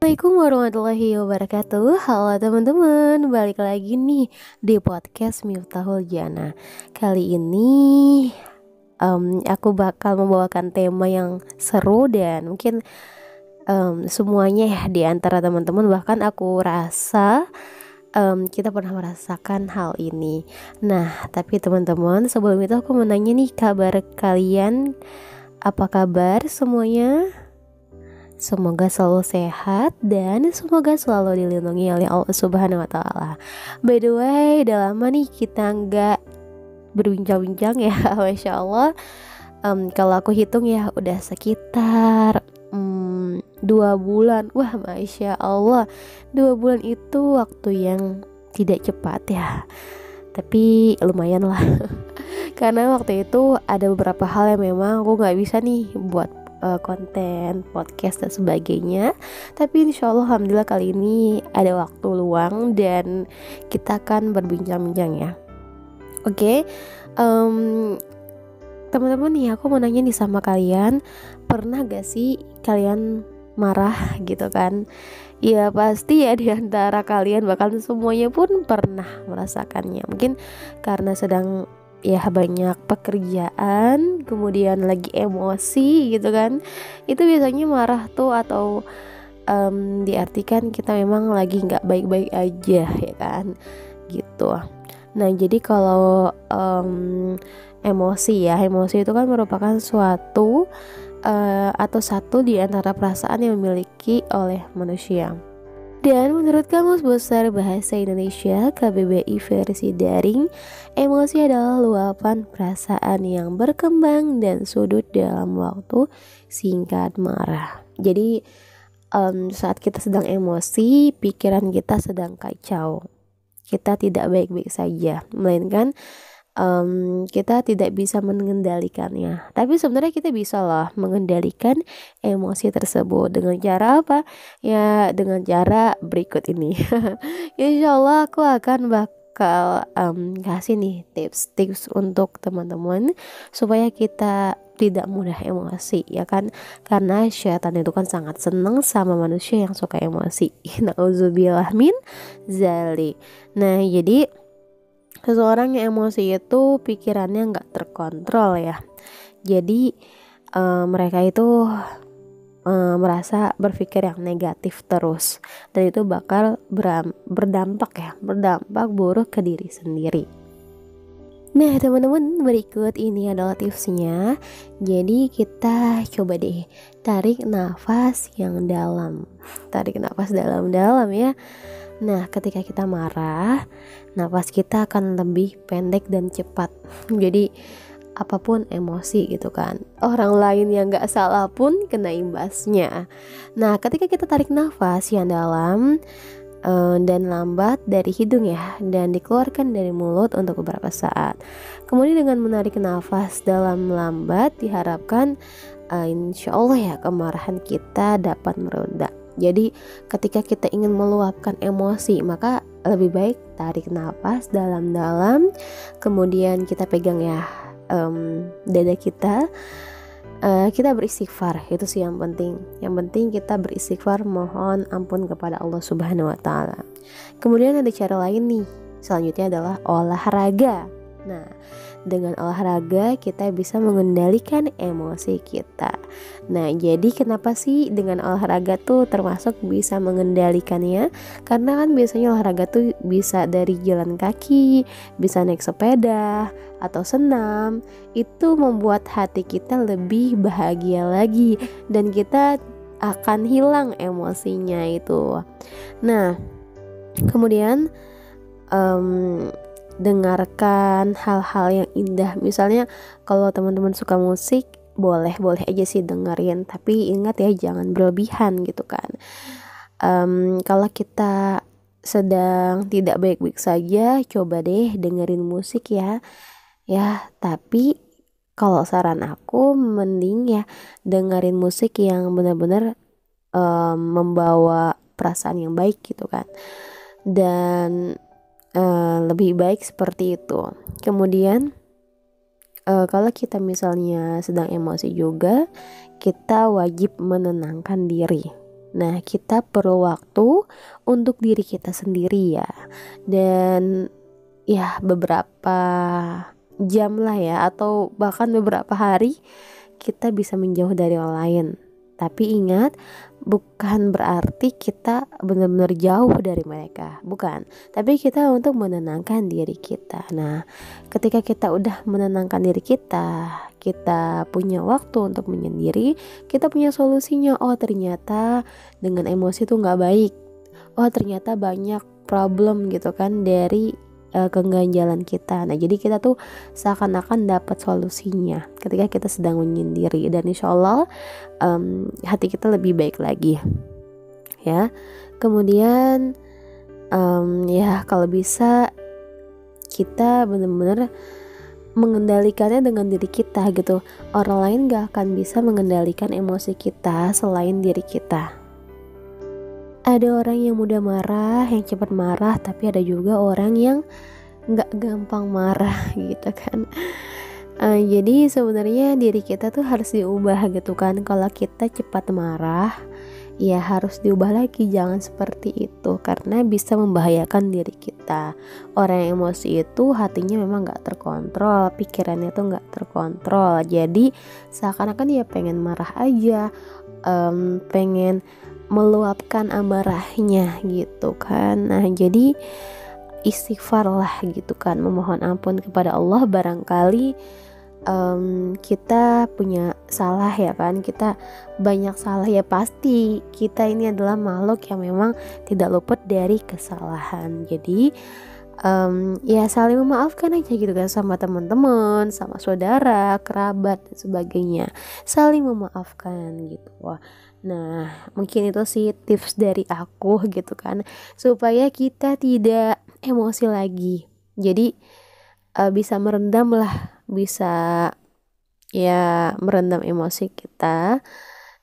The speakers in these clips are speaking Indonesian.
Assalamualaikum warahmatullahi wabarakatuh. Halo teman-teman, balik lagi nih di podcast Miftahul Jana. Kali ini aku bakal membawakan tema yang seru dan mungkin semuanya ya di antara teman-teman, bahkan aku rasa kita pernah merasakan hal ini. Nah, tapi teman-teman, sebelum itu aku mau nanya nih, kabar kalian, apa kabar semuanya? Semoga selalu sehat dan semoga selalu dilindungi oleh Allah Subhanahu wa Ta'ala. By the way, udah lama nih kita nggak berbincang-bincang ya, Masya Allah. Kalau aku hitung ya udah sekitar 2 bulan. Wah, Masya Allah, 2 bulan itu waktu yang tidak cepat ya, tapi lumayan lah. Karena waktu itu ada beberapa hal yang memang aku nggak bisa nih buat konten podcast dan sebagainya. Tapi insya Allah, alhamdulillah kali ini ada waktu luang dan kita akan berbincang-bincang ya. Oke, teman-teman nih, aku mau nanya nih sama kalian, pernah gak sih kalian marah gitu kan? Ya pasti ya, di antara kalian bahkan semuanya pun pernah merasakannya. Mungkin karena sedang ya banyak pekerjaan, kemudian lagi emosi gitu kan. Itu biasanya marah tuh, atau diartikan kita memang lagi nggak baik-baik aja ya kan, gitu. Nah, jadi kalau emosi itu kan merupakan suatu atau satu di antara perasaan yang dimiliki oleh manusia. Dan menurut Kamus Besar Bahasa Indonesia KBBI versi daring, emosi adalah luapan perasaan yang berkembang dan sudut dalam waktu singkat marah. Jadi saat kita sedang emosi, pikiran kita sedang kacau. Kita tidak baik-baik saja, melainkan kita tidak bisa mengendalikannya. Tapi sebenarnya kita bisa lah mengendalikan emosi tersebut. Dengan cara apa? Ya dengan cara berikut ini. Insya Allah aku akan bakal kasih nih tips-tips untuk teman-teman supaya kita tidak mudah emosi ya kan, karena syaitan itu kan sangat senang sama manusia yang suka emosi. Nauzubillah min zalik. Nah, jadi seseorang yang emosi itu pikirannya nggak terkontrol ya. Jadi mereka itu merasa berpikir yang negatif terus, dan itu bakal berdampak buruk ke diri sendiri. Nah teman-teman, berikut ini adalah tipsnya. Jadi kita coba deh tarik nafas yang dalam. Tarik nafas dalam-dalam ya. Nah, ketika kita marah, napas kita akan lebih pendek dan cepat. Jadi apapun emosi gitu kan, orang lain yang gak salah pun kena imbasnya. Nah, ketika kita tarik nafas yang dalam dan lambat dari hidung ya, dan dikeluarkan dari mulut untuk beberapa saat. Kemudian dengan menarik nafas dalam lambat, diharapkan insya Allah ya, kemarahan kita dapat mereda. Jadi ketika kita ingin meluapkan emosi, maka lebih baik tarik nafas dalam-dalam, kemudian kita pegang ya dada kita, kita beristighfar. Itu sih yang penting. Yang penting kita beristighfar, mohon ampun kepada Allah Subhanahu wa Ta'ala. Kemudian ada cara lain nih, selanjutnya adalah olahraga. Nah, dengan olahraga kita bisa mengendalikan emosi kita. Nah, jadi kenapa sih dengan olahraga tuh termasuk bisa mengendalikannya? Karena kan biasanya olahraga tuh bisa dari jalan kaki, bisa naik sepeda, atau senam. Itu membuat hati kita lebih bahagia lagi, dan kita akan hilang emosinya itu. Nah, kemudian dengarkan hal-hal yang indah. Misalnya kalau teman-teman suka musik, boleh aja sih dengerin, tapi ingat ya jangan berlebihan gitu kan. Kalau kita sedang tidak baik-baik saja, coba deh dengerin musik ya. Tapi kalau saran aku, mending ya dengerin musik yang benar-benar membawa perasaan yang baik gitu kan. Dan lebih baik seperti itu. Kemudian kalau kita misalnya sedang emosi juga, kita wajib menenangkan diri. Nah, kita perlu waktu untuk diri kita sendiri ya. Dan ya beberapa jam lah ya, atau bahkan beberapa hari kita bisa menjauh dari orang lain. Tapi ingat, bukan berarti kita benar-benar jauh dari mereka, bukan. Tapi kita untuk menenangkan diri kita. Nah, ketika kita udah menenangkan diri kita punya waktu untuk menyendiri, kita punya solusinya. Oh, ternyata dengan emosi itu nggak baik. Oh, ternyata banyak problem gitu kan dari keganjalan kita. Nah, jadi kita tuh seakan-akan dapat solusinya ketika kita sedang menyendiri, dan insya Allah hati kita lebih baik lagi ya. Kemudian ya kalau bisa kita benar-benar mengendalikannya dengan diri kita gitu. Orang lain gak akan bisa mengendalikan emosi kita selain diri kita. Ada orang yang mudah marah, yang cepat marah, tapi ada juga orang yang gak gampang marah gitu kan. Jadi sebenarnya diri kita tuh harus diubah gitu kan. Kalau kita cepat marah, ya harus diubah lagi, jangan seperti itu, karena bisa membahayakan diri kita. Orang yang emosi itu hatinya memang gak terkontrol, pikirannya tuh gak terkontrol. Jadi seakan-akan dia pengen marah aja, pengen meluapkan amarahnya gitu kan. Nah, jadi istighfar lah gitu kan, memohon ampun kepada Allah. Barangkali kita punya salah ya kan, kita banyak salah ya, pasti kita ini adalah makhluk yang memang tidak luput dari kesalahan. Jadi ya saling memaafkan aja gitu kan, sama teman-teman, sama saudara, kerabat dan sebagainya, saling memaafkan gitu. Wah, nah mungkin itu sih tips dari aku gitu kan, supaya kita tidak emosi lagi. Jadi bisa merendam lah, bisa ya merendam emosi kita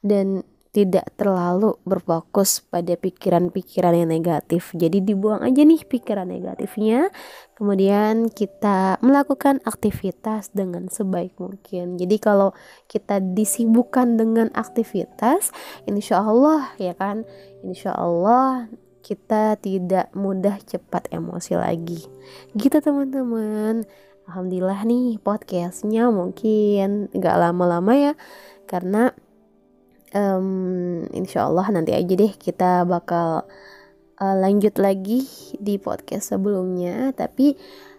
dan tidak terlalu berfokus pada pikiran-pikiran yang negatif. Jadi dibuang aja nih pikiran negatifnya, kemudian kita melakukan aktivitas dengan sebaik mungkin. Jadi kalau kita disibukkan dengan aktivitas, insya Allah ya kan, insya Allah kita tidak mudah cepat emosi lagi gitu teman-teman. Alhamdulillah nih podcastnya mungkin gak lama-lama ya, karena insya Allah nanti aja deh kita bakal lanjut lagi di podcast sebelumnya. Tapi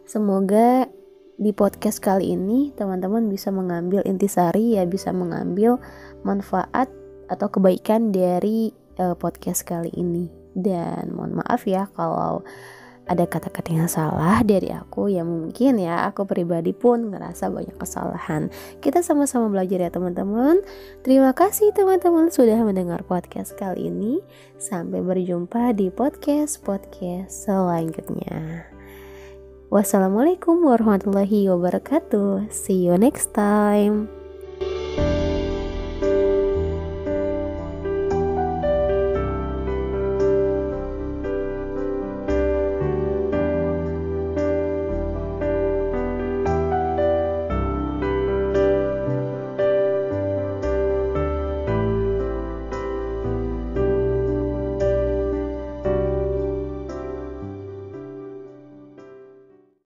semoga di podcast kali ini teman-teman bisa mengambil intisari ya, bisa mengambil manfaat atau kebaikan dari podcast kali ini. Dan mohon maaf ya kalau ada kata-kata yang salah dari aku, ya mungkin ya aku pribadi pun ngerasa banyak kesalahan. Kita sama-sama belajar ya teman-teman. Terima kasih teman-teman sudah mendengar podcast kali ini. Sampai berjumpa di podcast selanjutnya. Wassalamualaikum warahmatullahi wabarakatuh. See you next time.